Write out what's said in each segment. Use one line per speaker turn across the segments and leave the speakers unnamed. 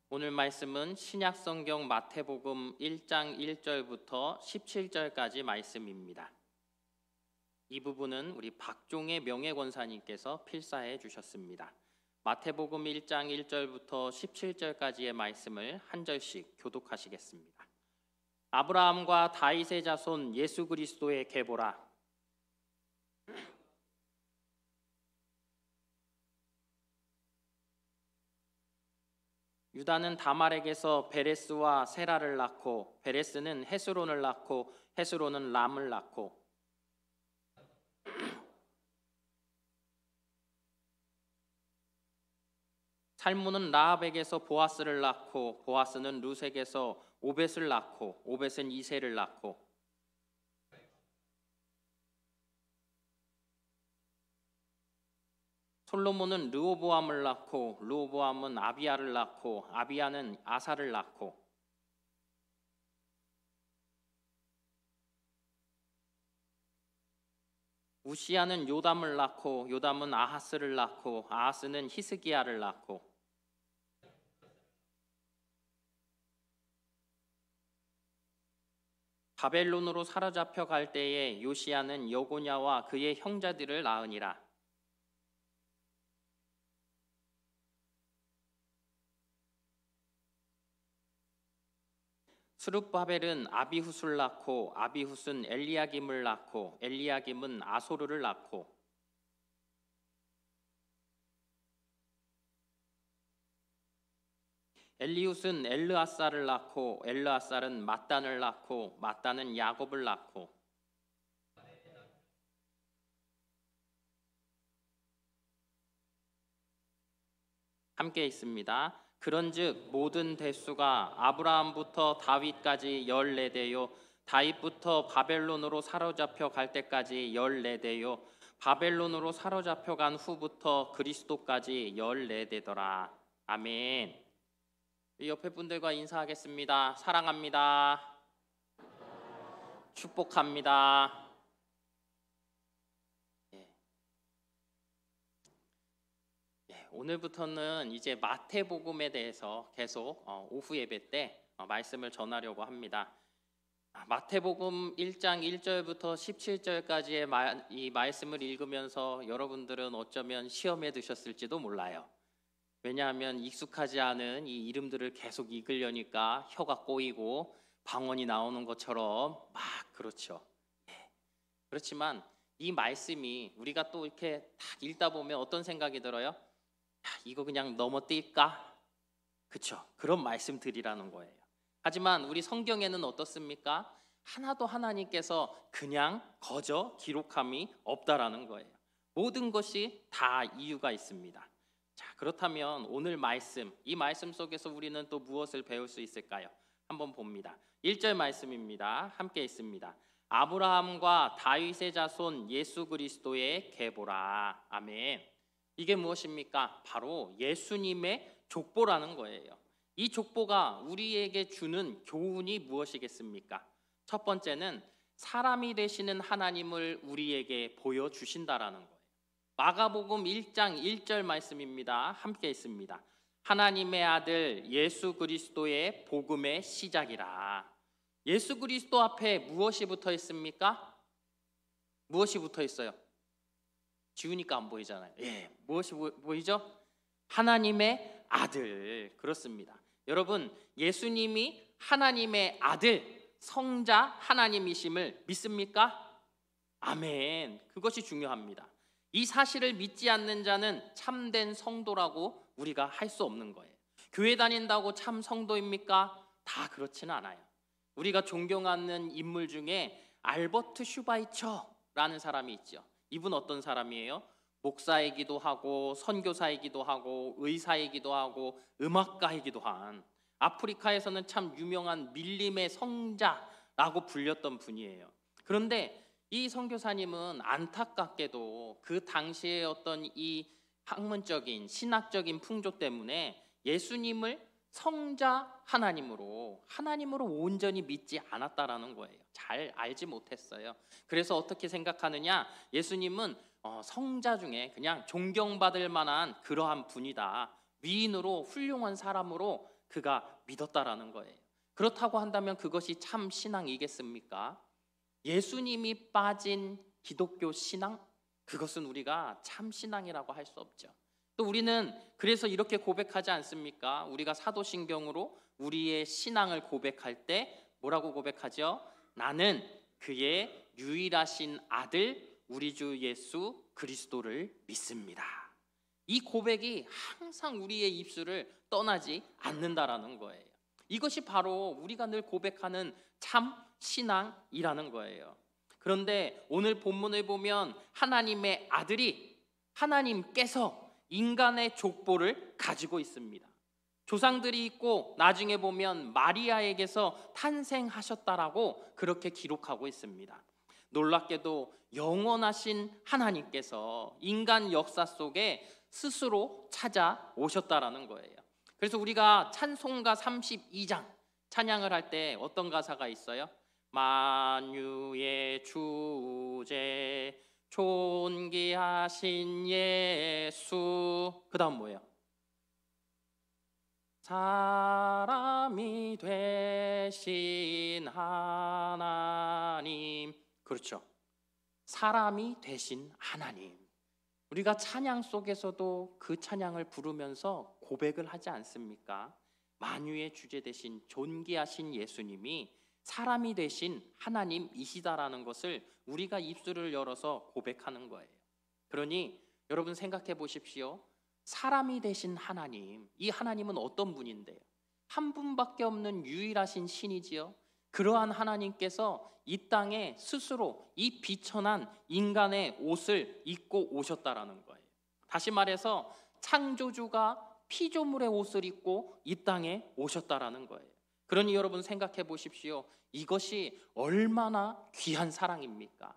오늘 말씀은 신약성경 마태복음 1장 1절부터 17절까지 말씀입니다. 이 부분은 우리 박종의 명예권사님께서 필사해 주셨습니다. 마태복음 1장 1절부터 17절까지의 말씀을 한 절씩 교독하시겠습니다. 아브라함과 다윗의 자손 예수 그리스도의 계보라. 유다는 다말에게서 베레스와 세라를 낳고 베레스는 헤스론을 낳고 헤스론은 람을 낳고 살문은 라합에게서 보아스를 낳고 보아스는 룻에게서 오벳을 낳고 오벳은 이새를 낳고 솔로몬은 르호보암을 낳고 르호보암은 아비야를 낳고 아비야는 아사를 낳고 우시야는 요담을 낳고 요담은 아하스를 낳고 아하스는 히스기야를 낳고 바벨론으로 사로잡혀 갈 때에 요시야는 여고냐와 그의 형제들을 낳으니라. 스룹바벨은 아비훗을 낳고 아비훗은 엘리야김을 낳고 엘리야김은 아소르를 낳고 엘리훗은 엘르아살을 낳고 엘르아살은 mat단을 낳고 mat단은 야곱을 낳고 함께 있습니다. 그런즉 모든 대수가 아브라함부터 다윗까지 14대요 다윗부터 바벨론으로 사로잡혀 갈 때까지 14대요 바벨론으로 사로잡혀 간 후부터 그리스도까지 14대더라. 아멘. 옆에 분들과 인사하겠습니다. 사랑합니다. 축복합니다. 오늘부터는 이제 마태복음에 대해서 계속 오후 예배 때 말씀을 전하려고 합니다. 마태복음 1장 1절부터 17절까지의 이 말씀을 읽으면서 여러분들은 어쩌면 시험에 드셨을지도 몰라요. 왜냐하면 익숙하지 않은 이 이름들을 계속 읽으려니까 혀가 꼬이고 방언이 나오는 것처럼 막 그렇죠. 그렇지만 이 말씀이 우리가 또 이렇게 딱 읽다 보면 어떤 생각이 들어요? 이거 그냥 넘어뛸까? 그렇죠. 그런 말씀들이라는 거예요. 하지만 우리 성경에는 어떻습니까? 하나도 하나님께서 그냥 거저 기록함이 없다라는 거예요. 모든 것이 다 이유가 있습니다. 자, 그렇다면 오늘 말씀, 이 말씀 속에서 우리는 또 무엇을 배울 수 있을까요? 한번 봅니다. 1절 말씀입니다. 함께 있습니다. 아브라함과 다윗의 자손 예수 그리스도의 계보라. 아멘. 이게 무엇입니까? 바로 예수님의 족보라는 거예요. 이 족보가 우리에게 주는 교훈이 무엇이겠습니까? 첫 번째는 사람이 되시는 하나님을 우리에게 보여주신다라는 거예요. 마가복음 1장 1절 말씀입니다. 함께 있습니다. 하나님의 아들 예수 그리스도의 복음의 시작이라. 예수 그리스도 앞에 무엇이 붙어 있습니까? 무엇이 붙어 있어요? 지우니까 안 보이잖아요. 무엇이 보이죠? 하나님의 아들. 그렇습니다. 여러분, 예수님이 하나님의 아들, 성자 하나님이심을 믿습니까? 아멘. 그것이 중요합니다. 이 사실을 믿지 않는 자는 참된 성도라고 우리가 할 수 없는 거예요. 교회 다닌다고 참 성도입니까? 다 그렇지는 않아요. 우리가 존경하는 인물 중에 알버트 슈바이처라는 사람이 있죠. 이분 어떤 사람이에요? 목사이기도 하고 선교사이기도 하고 의사이기도 하고 음악가이기도 한 아프리카에서는 참 유명한 밀림의 성자라고 불렸던 분이에요. 그런데 이 선교사님은 안타깝게도 그 당시의 어떤 이 학문적인 신학적인 풍조 때문에 예수님을 성자 하나님으로 온전히 믿지 않았다라는 거예요. 잘 알지 못했어요. 그래서 어떻게 생각하느냐? 예수님은 성자 중에 그냥 존경받을 만한 그러한 분이다. 위인으로 훌륭한 사람으로 그가 믿었다라는 거예요. 그렇다고 한다면 그것이 참 신앙이겠습니까? 예수님이 빠진 기독교 신앙? 그것은 우리가 참 신앙이라고 할 수 없죠. 또 우리는 그래서 이렇게 고백하지 않습니까? 우리가 사도신경으로 우리의 신앙을 고백할 때 뭐라고 고백하죠? 나는 그의 유일하신 아들 우리 주 예수 그리스도를 믿습니다. 이 고백이 항상 우리의 입술을 떠나지 않는다라는 거예요. 이것이 바로 우리가 늘 고백하는 참 신앙이라는 거예요. 그런데 오늘 본문을 보면 하나님의 아들이, 하나님께서 인간의 족보를 가지고 있습니다. 조상들이 있고 나중에 보면 마리아에게서 탄생하셨다라고 그렇게 기록하고 있습니다. 놀랍게도 영원하신 하나님께서 인간 역사 속에 스스로 찾아오셨다라는 거예요. 그래서 우리가 찬송가 32장 찬양을 할 때 어떤 가사가 있어요? 만유의 주제 존귀하신 예수, 그 다음 뭐예요? 사람이 되신 하나님. 그렇죠. 사람이 되신 하나님. 우리가 찬양 속에서도 그 찬양을 부르면서 고백을 하지 않습니까? 만유의 주제 되신 존귀하신 예수님이 사람이 되신 하나님이시다라는 것을 우리가 입술을 열어서 고백하는 거예요. 그러니 여러분 생각해 보십시오. 사람이 되신 하나님, 이 하나님은 어떤 분인데요? 한 분밖에 없는 유일하신 신이지요. 그러한 하나님께서 이 땅에 스스로 이 비천한 인간의 옷을 입고 오셨다라는 거예요. 다시 말해서 창조주가 피조물의 옷을 입고 이 땅에 오셨다라는 거예요. 그러니 여러분 생각해 보십시오. 이것이 얼마나 귀한 사랑입니까?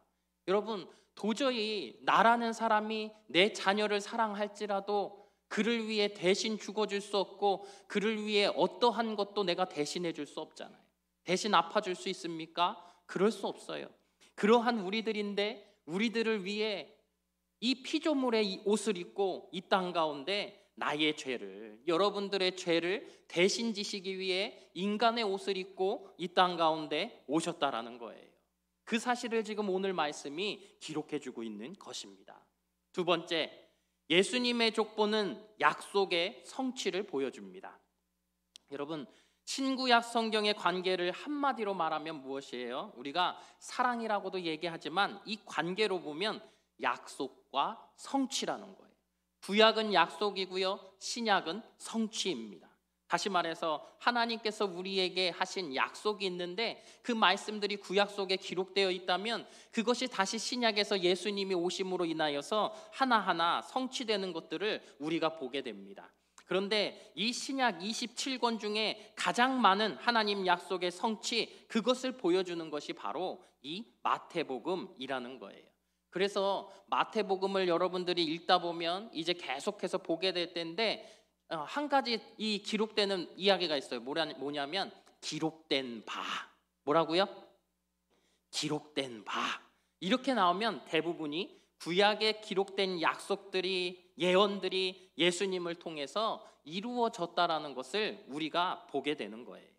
여러분 도저히 나라는 사람이 내 자녀를 사랑할지라도 그를 위해 대신 죽어줄 수 없고 그를 위해 어떠한 것도 내가 대신해 줄 수 없잖아요. 대신 아파줄 수 있습니까? 그럴 수 없어요. 그러한 우리들인데 우리들을 위해 이 피조물의 이 옷을 입고 이 땅 가운데 나의 죄를, 여러분들의 죄를 대신 지시기 위해 인간의 옷을 입고 이 땅 가운데 오셨다라는 거예요. 그 사실을 지금 오늘 말씀이 기록해주고 있는 것입니다. 두 번째, 예수님의 족보는 약속의 성취를 보여줍니다. 여러분 신구약 성경의 관계를 한마디로 말하면 무엇이에요? 우리가 사랑이라고도 얘기하지만 이 관계로 보면 약속과 성취라는 거예요. 구약은 약속이고요, 신약은 성취입니다. 다시 말해서 하나님께서 우리에게 하신 약속이 있는데 그 말씀들이 구약 속에 기록되어 있다면 그것이 다시 신약에서 예수님이 오심으로 인하여서 하나하나 성취되는 것들을 우리가 보게 됩니다. 그런데 이 신약 27권 중에 가장 많은 하나님 약속의 성취, 그것을 보여주는 것이 바로 이 마태복음이라는 거예요. 그래서 마태복음을 여러분들이 읽다 보면 이제 계속해서 보게 될 텐데 한 가지 이 기록되는 이야기가 있어요. 뭐냐면 기록된 바. 뭐라고요? 기록된 바. 이렇게 나오면 대부분이 구약에 기록된 약속들이, 예언들이 예수님을 통해서 이루어졌다라는 것을 우리가 보게 되는 거예요.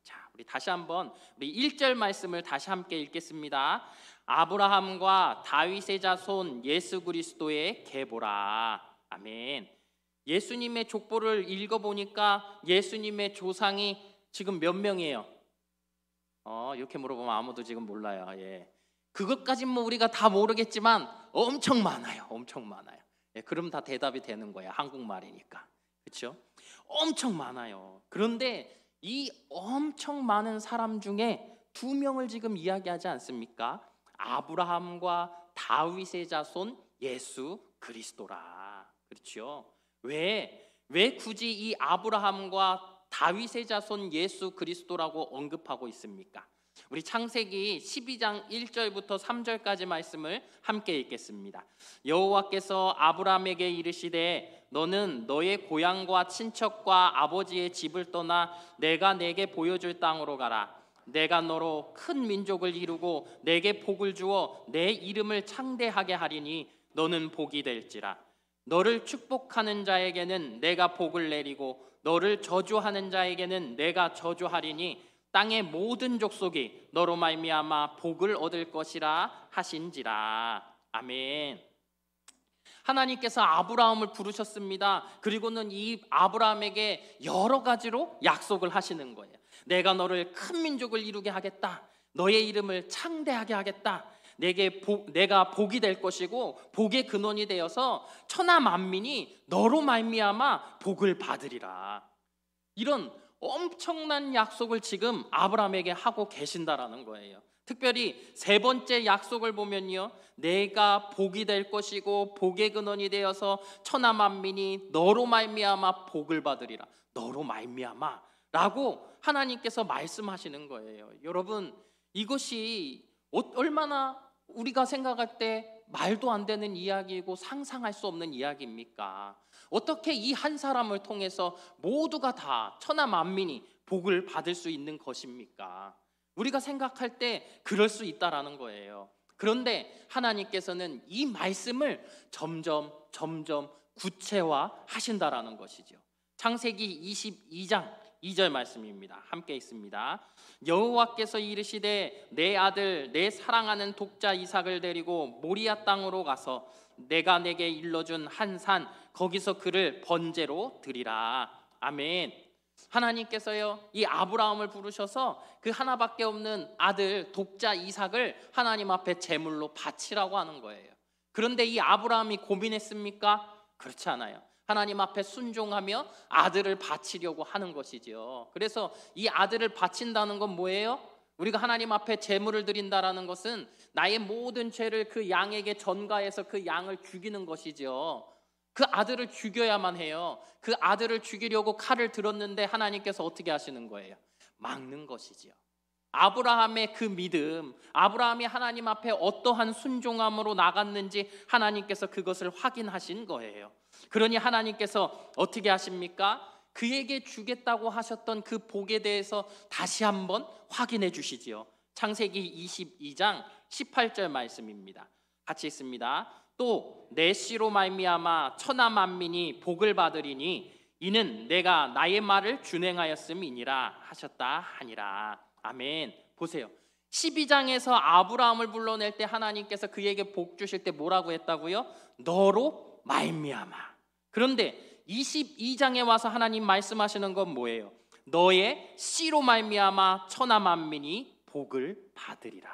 자, 우리 다시 한번 우리 1절 말씀을 다시 함께 읽겠습니다. 아브라함과 다윗의 자손 예수 그리스도의 계보라. 아멘. 예수님의 족보를 읽어보니까 예수님의 조상이 지금 몇 명이에요? 이렇게 물어보면 아무도 지금 몰라요. 예. 그것까진 뭐 우리가 다 모르겠지만 엄청 많아요. 엄청 많아요. 예, 그럼 다 대답이 되는 거야. 한국말이니까. 그렇죠? 엄청 많아요. 그런데 이 엄청 많은 사람 중에 두 명을 지금 이야기하지 않습니까? 아브라함과 다윗의 자손 예수 그리스도라. 그렇죠? 왜 굳이 이 아브라함과 다윗의 자손 예수 그리스도라고 언급하고 있습니까? 우리 창세기 12장 1절부터 3절까지 말씀을 함께 읽겠습니다. 여호와께서 아브라함에게 이르시되 너는 너의 고향과 친척과 아버지의 집을 떠나 내가 내게 보여줄 땅으로 가라. 내가 너로 큰 민족을 이루고 내게 복을 주어 내 이름을 창대하게 하리니 너는 복이 될지라. 너를 축복하는 자에게는 내가 복을 내리고 너를 저주하는 자에게는 내가 저주하리니 땅의 모든 족속이 너로 말미암아 복을 얻을 것이라 하신지라. 아멘. 하나님께서 아브라함을 부르셨습니다. 그리고는 이 아브라함에게 여러 가지로 약속을 하시는 거예요. 내가 너를 큰 민족을 이루게 하겠다. 너의 이름을 창대하게 하겠다. 내가 복이 될 것이고 복의 근원이 되어서 천하 만민이 너로 말미암아 복을 받으리라. 이런 엄청난 약속을 지금 아브라함에게 하고 계신다라는 거예요. 특별히 세 번째 약속을 보면요, 내가 복이 될 것이고 복의 근원이 되어서 천하 만민이 너로 말미암아 복을 받으리라. 너로 말미암아 라고 하나님께서 말씀하시는 거예요. 여러분, 이것이 얼마나 우리가 생각할 때 말도 안 되는 이야기이고 상상할 수 없는 이야기입니까? 어떻게 이 한 사람을 통해서 모두가 다 천하 만민이 복을 받을 수 있는 것입니까? 우리가 생각할 때 그럴 수 있다라는 거예요. 그런데 하나님께서는 이 말씀을 점점 구체화 하신다라는 것이죠. 창세기 22장 2절 말씀입니다. 함께 있습니다. 여호와께서 이르시되 내 아들 내 사랑하는 독자 이삭을 데리고 모리아 땅으로 가서 내가 내게 일러준 한 산 거기서 그를 번제로 드리라. 아멘. 하나님께서요, 이 아브라함을 부르셔서 그 하나밖에 없는 아들 독자 이삭을 하나님 앞에 제물로 바치라고 하는 거예요. 그런데 이 아브라함이 고민했습니까? 그렇지 않아요. 하나님 앞에 순종하며 아들을 바치려고 하는 것이죠. 그래서 이 아들을 바친다는 건 뭐예요? 우리가 하나님 앞에 제물을 드린다라는 것은 나의 모든 죄를 그 양에게 전가해서 그 양을 죽이는 것이죠. 그 아들을 죽여야만 해요. 그 아들을 죽이려고 칼을 들었는데 하나님께서 어떻게 하시는 거예요? 막는 것이지요. 아브라함의 그 믿음, 아브라함이 하나님 앞에 어떠한 순종함으로 나갔는지 하나님께서 그것을 확인하신 거예요. 그러니 하나님께서 어떻게 하십니까? 그에게 주겠다고 하셨던 그 복에 대해서 다시 한번 확인해 주시지요. 창세기 22장 18절 말씀입니다. 같이 읽습니다. 또 내 씨로 말미암아 천하 만민이 복을 받으리니 이는 내가 나의 말을 준행하였음이니라 하셨다 하니라. 아멘. 보세요. 12장에서 아브라함을 불러낼 때 하나님께서 그에게 복 주실 때 뭐라고 했다고요? 너로 말미암아. 그런데 22장에 와서 하나님 말씀하시는 건 뭐예요? 너의 씨로 말미암아 천하 만민이 복을 받으리라.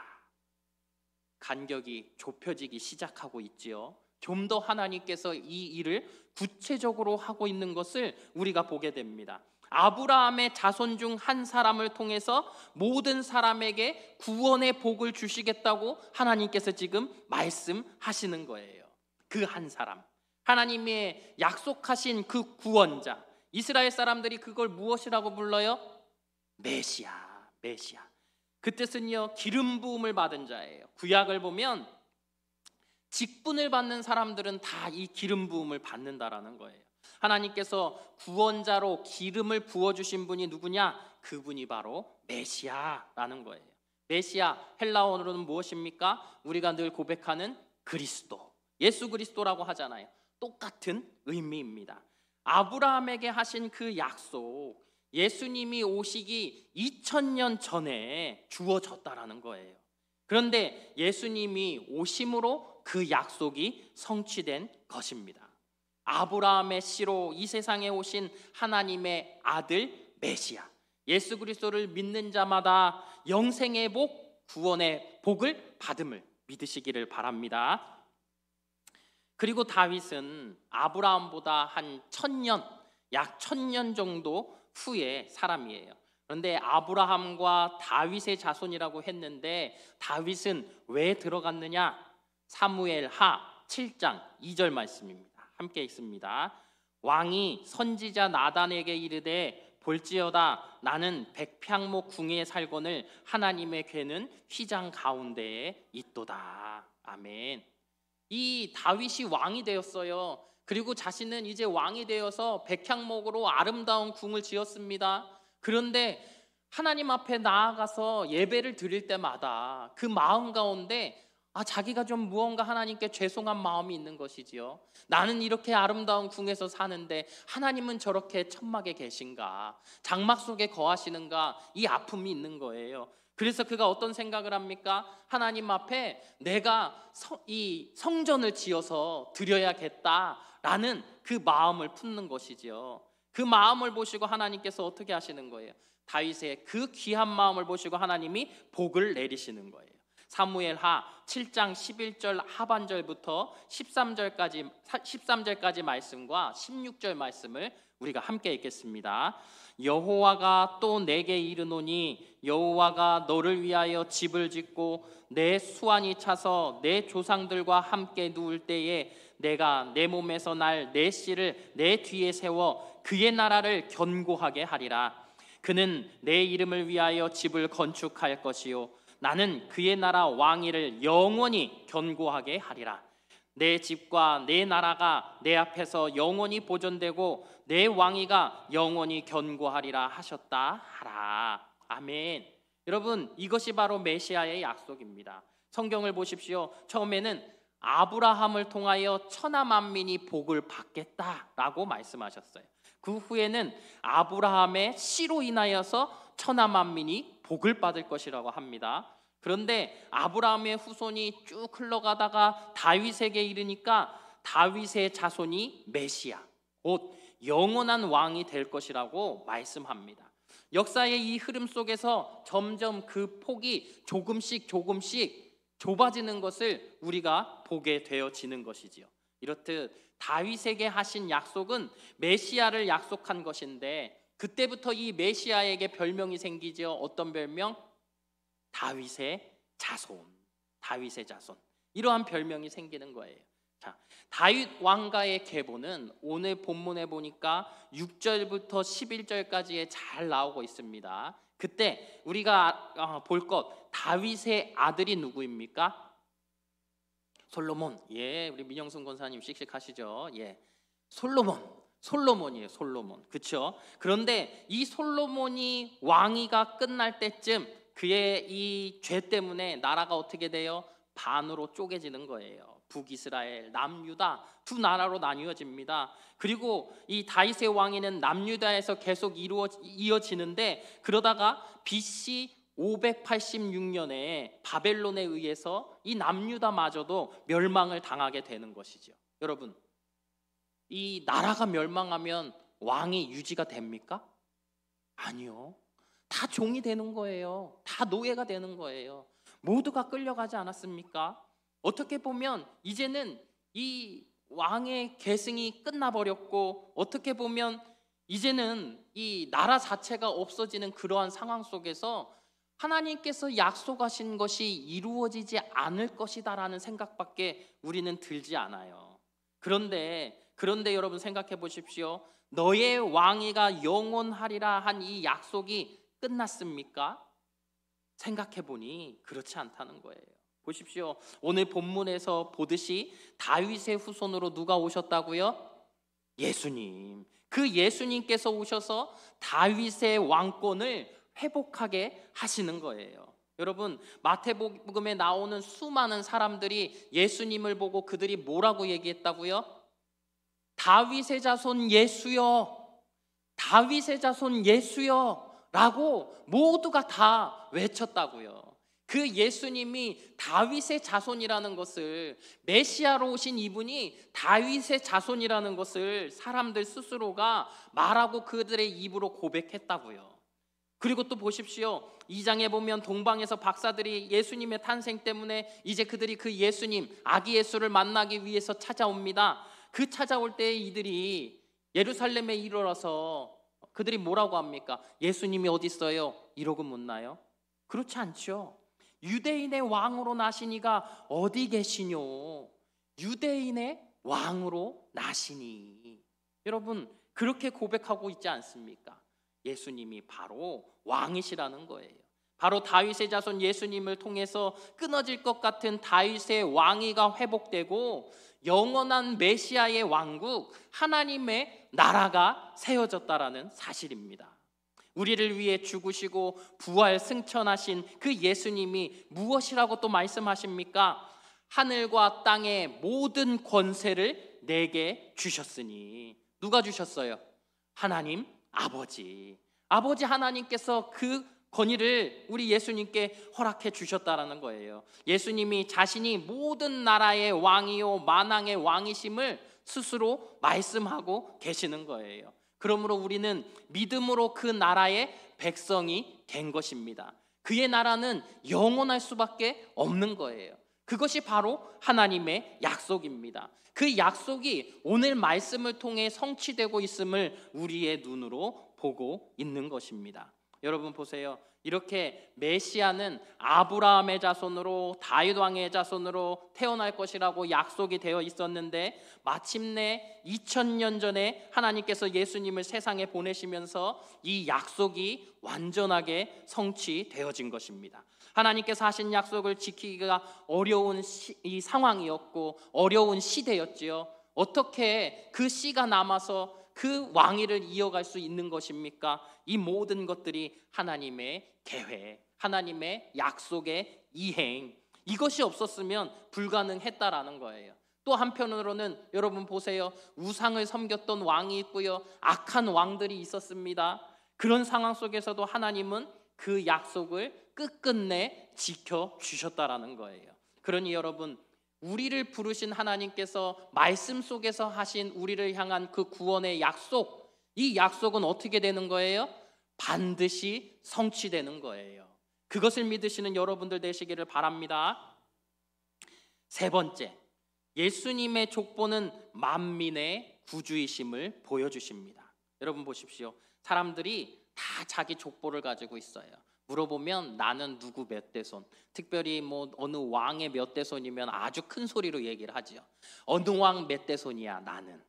간격이 좁혀지기 시작하고 있지요. 좀 더 하나님께서 이 일을 구체적으로 하고 있는 것을 우리가 보게 됩니다. 아브라함의 자손 중 한 사람을 통해서 모든 사람에게 구원의 복을 주시겠다고 하나님께서 지금 말씀하시는 거예요. 그 한 사람, 하나님의 약속하신 그 구원자, 이스라엘 사람들이 그걸 무엇이라고 불러요? 메시아. 그 뜻은요, 기름 부음을 받은 자예요. 구약을 보면 직분을 받는 사람들은 다 이 기름 부음을 받는다라는 거예요. 하나님께서 구원자로 기름을 부어주신 분이 누구냐? 그분이 바로 메시아라는 거예요. 메시아, 헬라어로는 무엇입니까? 우리가 늘 고백하는 그리스도, 예수 그리스도라고 하잖아요. 똑같은 의미입니다. 아브라함에게 하신 그 약속, 예수님이 오시기 2000년 전에 주어졌다라는 거예요. 그런데 예수님이 오심으로 그 약속이 성취된 것입니다. 아브라함의 씨로 이 세상에 오신 하나님의 아들 메시아, 예수 그리스도를 믿는 자마다 영생의 복, 구원의 복을 받음을 믿으시기를 바랍니다. 그리고 다윗은 아브라함보다 한 1000년, 약 1000년 정도 후의 사람이에요. 그런데 아브라함과 다윗의 자손이라고 했는데 다윗은 왜 들어갔느냐? 사무엘하 7장 2절 말씀입니다. 함께 읽습니다. 왕이 선지자 나단에게 이르되 볼지어다 나는 백평목 궁에 살거늘 하나님의 궤는 휘장 가운데에 있도다. 아멘. 이 다윗이 왕이 되었어요. 그리고 자신은 이제 왕이 되어서 백향목으로 아름다운 궁을 지었습니다. 그런데 하나님 앞에 나아가서 예배를 드릴 때마다 그 마음 가운데 자기가 좀 무언가 하나님께 죄송한 마음이 있는 것이지요. 나는 이렇게 아름다운 궁에서 사는데 하나님은 저렇게 천막에 계신가, 장막 속에 거하시는가, 이 아픔이 있는 거예요. 그래서 그가 어떤 생각을 합니까? 하나님 앞에 내가 이 성전을 지어서 드려야겠다라는 그 마음을 품는 것이지요. 그 마음을 보시고 하나님께서 어떻게 하시는 거예요? 다윗의 그 귀한 마음을 보시고 하나님이 복을 내리시는 거예요. 사무엘하 7장 11절 하반절부터 13절까지 말씀과 16절 말씀을 우리가 함께 읽겠습니다. 여호와가 또 내게 이르노니 여호와가 너를 위하여 집을 짓고 내 수완이 차서 내 조상들과 함께 누울 때에 내가 내 몸에서 날 내 씨를 내 뒤에 세워 그의 나라를 견고하게 하리라. 그는 내 이름을 위하여 집을 건축할 것이요 나는 그의 나라 왕위를 영원히 견고하게 하리라. 내 집과 내 나라가 내 앞에서 영원히 보존되고 내 왕위가 영원히 견고하리라 하셨다 하라. 아멘. 여러분, 이것이 바로 메시아의 약속입니다. 성경을 보십시오. 처음에는 아브라함을 통하여 천하 만민이 복을 받겠다라고 말씀하셨어요. 그 후에는 아브라함의 씨로 인하여서 천하 만민이 복을 받을 것이라고 합니다. 그런데 아브라함의 후손이 쭉 흘러가다가 다윗에게 이르니까 다윗의 자손이 메시아, 곧 영원한 왕이 될 것이라고 말씀합니다. 역사의 이 흐름 속에서 점점 그 폭이 조금씩 좁아지는 것을 우리가 보게 되어지는 것이지요. 이렇듯 다윗에게 하신 약속은 메시아를 약속한 것인데 그때부터 이 메시아에게 별명이 생기죠. 어떤 별명? 다윗의 자손. 이러한 별명이 생기는 거예요. 자, 다윗 왕가의 계보는 오늘 본문에 보니까 6절부터 11절까지에 잘 나오고 있습니다. 그때 우리가 볼 것, 다윗의 아들이 누구입니까? 솔로몬. 예, 우리 민영순 권사님 씩씩하시죠. 예, 솔로몬이에요. 솔로몬. 그렇죠? 그런데 이 솔로몬이 왕위가 끝날 때쯤 그의 이 죄 때문에 나라가 어떻게 돼요? 반으로 쪼개지는 거예요. 북이스라엘, 남유다 두 나라로 나뉘어집니다. 그리고 이 다윗의 왕위는 남유다에서 계속 이어지는데 그러다가 BC 586년에 바벨론에 의해서 이 남유다마저도 멸망을 당하게 되는 것이죠. 여러분, 이 나라가 멸망하면 왕이 유지가 됩니까? 아니요. 다 종이 되는 거예요. 다 노예가 되는 거예요. 모두가 끌려가지 않았습니까? 어떻게 보면 이제는 이 왕의 계승이 끝나버렸고 어떻게 보면 이제는 이 나라 자체가 없어지는 그러한 상황 속에서 하나님께서 약속하신 것이 이루어지지 않을 것이다라는 생각밖에 우리는 들지 않아요. 그런데 여러분 생각해 보십시오. 너의 왕위가 영원하리라 한 이 약속이 끝났습니까? 생각해 보니 그렇지 않다는 거예요. 보십시오. 오늘 본문에서 보듯이 다윗의 후손으로 누가 오셨다고요? 예수님. 그 예수님께서 오셔서 다윗의 왕권을 회복하게 하시는 거예요. 여러분, 마태복음에 나오는 수많은 사람들이 예수님을 보고 그들이 뭐라고 얘기했다고요? 다윗의 자손 예수여, 다윗의 자손 예수여 라고 모두가 다 외쳤다고요. 그 예수님이 다윗의 자손이라는 것을, 메시아로 오신 이분이 다윗의 자손이라는 것을 사람들 스스로가 말하고 그들의 입으로 고백했다고요. 그리고 또 보십시오. 2장에 보면 동방에서 박사들이 예수님의 탄생 때문에 이제 그들이 그 예수님, 아기 예수를 만나기 위해서 찾아옵니다. 그 찾아올 때 이들이 예루살렘에 이르러서 그들이 뭐라고 합니까? 예수님이 어디 있어요? 이러고 묻나요? 그렇지 않죠. 유대인의 왕으로 나시니가 어디 계시뇨? 유대인의 왕으로 나시니. 여러분, 그렇게 고백하고 있지 않습니까? 예수님이 바로 왕이시라는 거예요. 바로 다윗의 자손 예수님을 통해서 끊어질 것 같은 다윗의 왕위가 회복되고 영원한 메시아의 왕국, 하나님의 나라가 세워졌다라는 사실입니다. 우리를 위해 죽으시고 부활 승천하신 그 예수님이 무엇이라고 또 말씀하십니까? 하늘과 땅의 모든 권세를 내게 주셨으니. 누가 주셨어요? 하나님 아버지. 아버지 하나님께서 그 권위를 우리 예수님께 허락해 주셨다라는 거예요. 예수님이 자신이 모든 나라의 왕이요 만왕의 왕이심을 스스로 말씀하고 계시는 거예요. 그러므로 우리는 믿음으로 그 나라의 백성이 된 것입니다. 그의 나라는 영원할 수밖에 없는 거예요. 그것이 바로 하나님의 약속입니다. 그 약속이 오늘 말씀을 통해 성취되고 있음을 우리의 눈으로 보고 있는 것입니다. 여러분 보세요. 이렇게 메시아는 아브라함의 자손으로 다윗 왕의 자손으로 태어날 것이라고 약속이 되어 있었는데 마침내 2000년 전에 하나님께서 예수님을 세상에 보내시면서 이 약속이 완전하게 성취되어진 것입니다. 하나님께서 하신 약속을 지키기가 어려운 이 상황이었고 어려운 시대였지요. 어떻게 그 씨가 남아서 그 왕위를 이어갈 수 있는 것입니까? 이 모든 것들이 하나님의 계획, 하나님의 약속의 이행, 이것이 없었으면 불가능했다라는 거예요. 또 한편으로는 여러분 보세요. 우상을 섬겼던 왕이 있고요, 악한 왕들이 있었습니다. 그런 상황 속에서도 하나님은 그 약속을 끝끝내 지켜주셨다라는 거예요. 그러니 여러분, 우리를 부르신 하나님께서 말씀 속에서 하신 우리를 향한 그 구원의 약속, 이 약속은 어떻게 되는 거예요? 반드시 성취되는 거예요. 그것을 믿으시는 여러분들 되시기를 바랍니다. 세 번째, 예수님의 족보는 만민의 구주이심을 보여주십니다. 여러분 보십시오. 사람들이 다 자기 족보를 가지고 있어요. 물어보면 나는 누구 몇 대손, 특별히 뭐 어느 왕의 몇 대손이면 아주 큰 소리로 얘기를 하지요. 어느 왕 몇 대손이야 나는.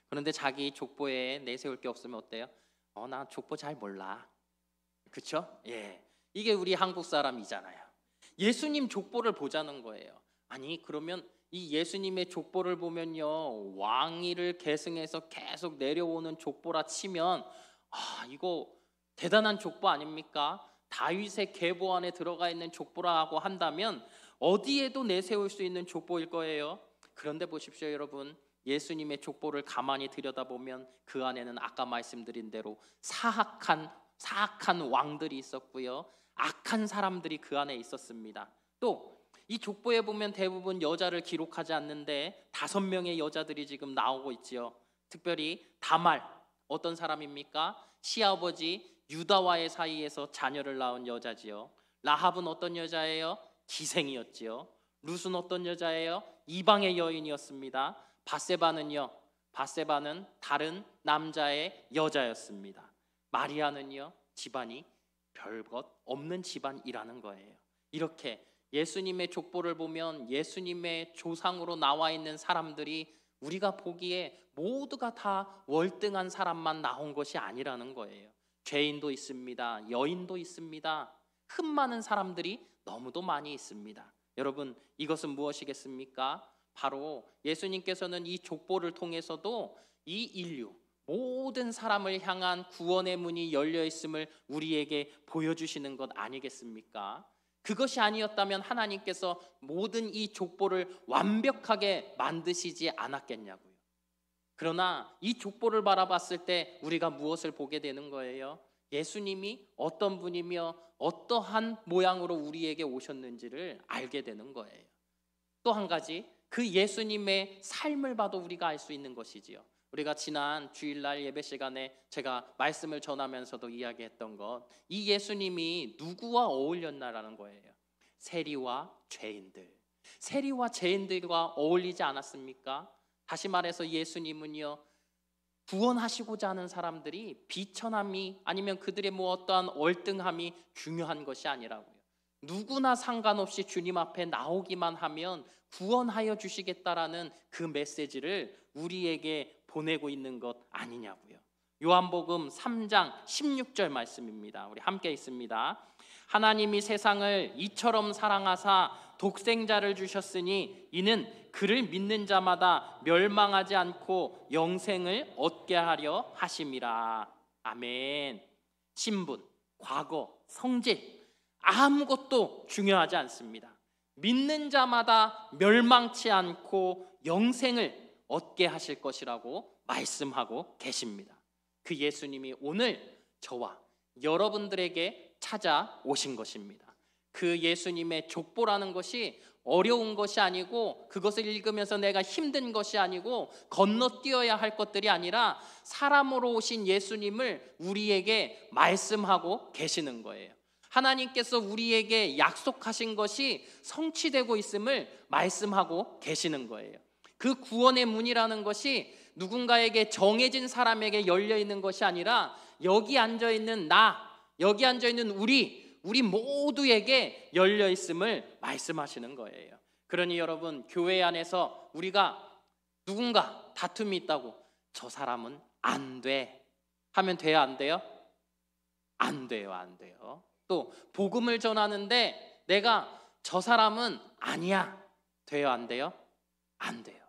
그런데 자기 족보에 내세울 게 없으면 어때요? 나 족보 잘 몰라. 그렇죠? 예, 이게 우리 한국 사람이잖아요. 예수님 족보를 보자는 거예요. 아니 그러면 이 예수님의 족보를 보면요, 왕위를 계승해서 계속 내려오는 족보라 치면 이거 대단한 족보 아닙니까? 다윗의 계보 안에 들어가 있는 족보라고 한다면 어디에도 내세울 수 있는 족보일 거예요. 그런데 보십시오 여러분, 예수님의 족보를 가만히 들여다보면 그 안에는 아까 말씀드린 대로 사악한 왕들이 있었고요, 악한 사람들이 그 안에 있었습니다. 또 이 족보에 보면 대부분 여자를 기록하지 않는데 5명의 여자들이 지금 나오고 있지요. 특별히 다말, 어떤 사람입니까? 시아버지 유다와의 사이에서 자녀를 낳은 여자지요. 라합은 어떤 여자예요? 기생이었지요. 룻은 어떤 여자예요? 이방의 여인이었습니다. 바세바는 다른 남자의 여자였습니다. 마리아는요, 집안이 별것 없는 집안이라는 거예요. 이렇게 예수님의 족보를 보면 예수님의 조상으로 나와 있는 사람들이 우리가 보기에 모두가 다 월등한 사람만 나온 것이 아니라는 거예요. 죄인도 있습니다. 여인도 있습니다. 흠 많은 사람들이 너무도 많이 있습니다. 여러분, 이것은 무엇이겠습니까? 바로 예수님께서는 이 족보를 통해서도 이 인류 모든 사람을 향한 구원의 문이 열려 있음을 우리에게 보여주시는 것 아니겠습니까? 그것이 아니었다면 하나님께서 모든 이 족보를 완벽하게 만드시지 않았겠냐고요. 그러나 이 족보를 바라봤을 때 우리가 무엇을 보게 되는 거예요? 예수님이 어떤 분이며 어떠한 모양으로 우리에게 오셨는지를 알게 되는 거예요. 또 한 가지, 그 예수님의 삶을 봐도 우리가 알 수 있는 것이지요. 우리가 지난 주일날 예배 시간에 제가 말씀을 전하면서도 이야기했던 것, 이 예수님이 누구와 어울렸나라는 거예요. 세리와 죄인들, 세리와 죄인들과 어울리지 않았습니까? 다시 말해서 예수님은요, 구원하시고자 하는 사람들이 비천함이 아니면 그들의 뭐 어떠한 얼등함이 중요한 것이 아니라고요. 누구나 상관없이 주님 앞에 나오기만 하면 구원하여 주시겠다라는 그 메시지를 우리에게 보내고 있는 것 아니냐고요. 요한복음 3장 16절 말씀입니다. 우리 함께 있습니다. 하나님이 세상을 이처럼 사랑하사 독생자를 주셨으니 이는 그를 믿는 자마다 멸망하지 않고 영생을 얻게 하려 하심이라. 아멘. 신분, 과거, 성질 아무것도 중요하지 않습니다. 믿는 자마다 멸망치 않고 영생을 얻게 하실 것이라고 말씀하고 계십니다. 그 예수님이 오늘 저와 여러분들에게 찾아오신 것입니다. 그 예수님의 족보라는 것이 어려운 것이 아니고, 그것을 읽으면서 내가 힘든 것이 아니고, 건너뛰어야 할 것들이 아니라 사람으로 오신 예수님을 우리에게 말씀하고 계시는 거예요. 하나님께서 우리에게 약속하신 것이 성취되고 있음을 말씀하고 계시는 거예요. 그 구원의 문이라는 것이 누군가에게 정해진 사람에게 열려 있는 것이 아니라 여기 앉아 있는 나, 여기 앉아 있는 우리 모두에게 열려 있음을 말씀하시는 거예요. 그러니 여러분, 교회 안에서 우리가 누군가 다툼이 있다고 저 사람은 안 돼 하면 돼요, 안 돼요? 안 돼요, 안 돼요. 또 복음을 전하는데 내가 저 사람은 아니야 돼요, 안 돼요? 안 돼요.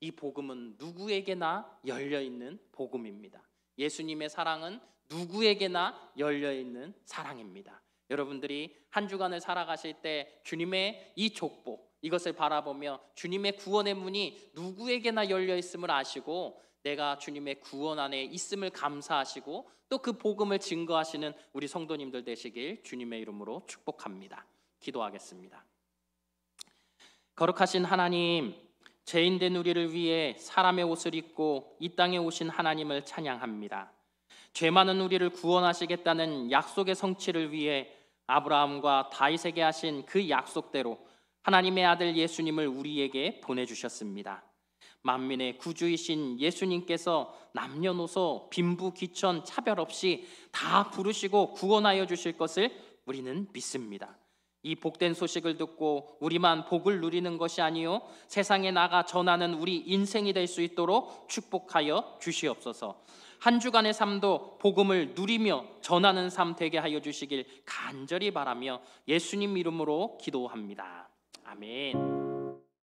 이 복음은 누구에게나 열려있는 복음입니다. 예수님의 사랑은 누구에게나 열려있는 사랑입니다. 여러분들이 한 주간을 살아가실 때 주님의 이 족보, 이것을 바라보며 주님의 구원의 문이 누구에게나 열려있음을 아시고 내가 주님의 구원 안에 있음을 감사하시고 또 그 복음을 증거하시는 우리 성도님들 되시길 주님의 이름으로 축복합니다. 기도하겠습니다. 거룩하신 하나님, 죄인된 우리를 위해 사람의 옷을 입고 이 땅에 오신 하나님을 찬양합니다. 죄 많은 우리를 구원하시겠다는 약속의 성취를 위해 아브라함과 다윗에게 하신 그 약속대로 하나님의 아들 예수님을 우리에게 보내주셨습니다. 만민의 구주이신 예수님께서 남녀노소 빈부 귀천 차별 없이 다 부르시고 구원하여 주실 것을 우리는 믿습니다. 이 복된 소식을 듣고 우리만 복을 누리는 것이 아니요 세상에 나가 전하는 우리 인생이 될 수 있도록 축복하여 주시옵소서. 한 주간의 삶도 복음을 누리며 전하는 삶 되게 하여 주시길 간절히 바라며 예수님 이름으로 기도합니다. 아멘.